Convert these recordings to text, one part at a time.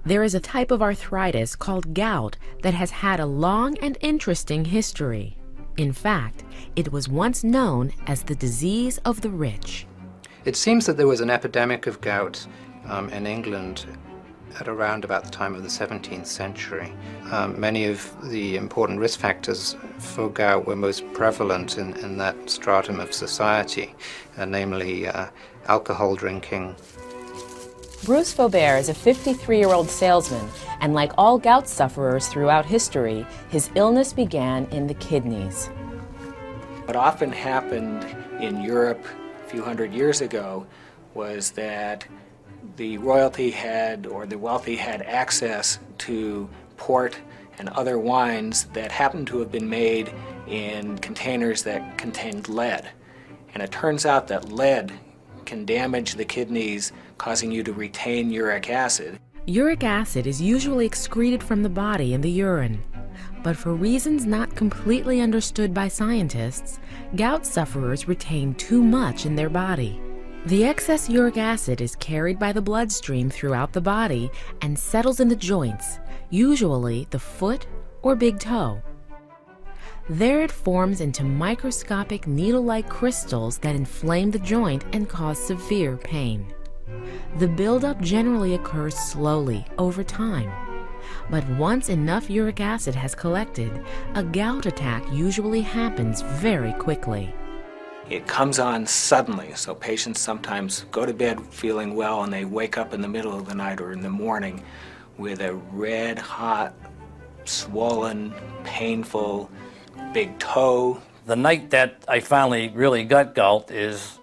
There is a type of arthritis called gout that has had a long and interesting history. In fact, it was once known as the disease of the rich. It seems that there was an epidemic of gout in England at around about the time of the 17th century. Many of the important risk factors for gout were most prevalent in that stratum of society, namely alcohol drinking. Bruce Faubert is a 53-year-old salesman, and like all gout sufferers throughout history, his illness began in the kidneys. What often happened in Europe a few hundred years ago was that the royalty had, or the wealthy had access to port and other wines that happened to have been made in containers that contained lead. And it turns out that lead can damage the kidneys, causing you to retain uric acid. Uric acid is usually excreted from the body in the urine. But for reasons not completely understood by scientists, gout sufferers retain too much in their body. The excess uric acid is carried by the bloodstream throughout the body and settles in the joints, usually the foot or big toe. There it forms into microscopic needle-like crystals that inflame the joint and cause severe pain. The buildup generally occurs slowly over time. But once enough uric acid has collected, a gout attack usually happens very quickly. It comes on suddenly, so patients sometimes go to bed feeling well and they wake up in the middle of the night or in the morning with a red, hot, swollen, painful big toe. The night that I finally really got gout is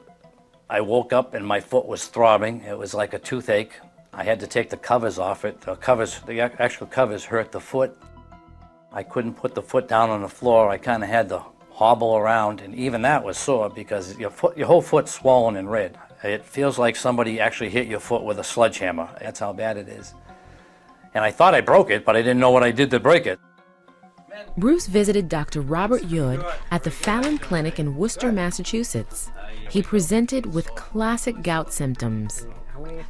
I woke up and my foot was throbbing. It was like a toothache. I had to take the covers off it. The actual covers hurt the foot. I couldn't put the foot down on the floor. I kind of had to hobble around, and even that was sore because your whole foot's swollen and red. It feels like somebody actually hit your foot with a sledgehammer. That's how bad it is. And I thought I broke it, but I didn't know what I did to break it. Bruce visited Dr. Robert Yood at the Fallon Clinic in Worcester, Massachusetts. He presented with classic gout symptoms.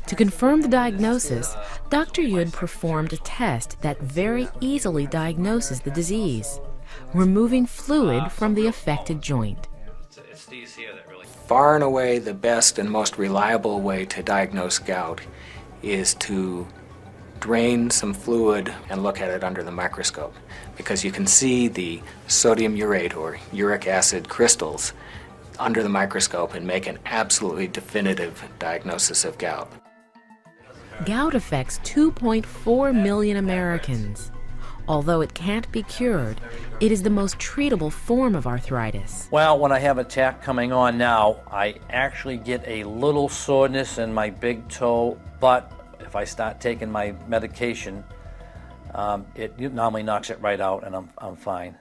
To confirm the diagnosis, Dr. Yood performed a test that very easily diagnoses the disease, removing fluid from the affected joint. Far and away the best and most reliable way to diagnose gout is to drain some fluid and look at it under the microscope, because you can see the sodium urate or uric acid crystals under the microscope and make an absolutely definitive diagnosis of gout. Gout affects 2.4 million Americans. Although it can't be cured, it is the most treatable form of arthritis. Well, when I have an attack coming on now, I actually get a little soreness in my big toe, but if I start taking my medication, it normally knocks it right out and I'm fine.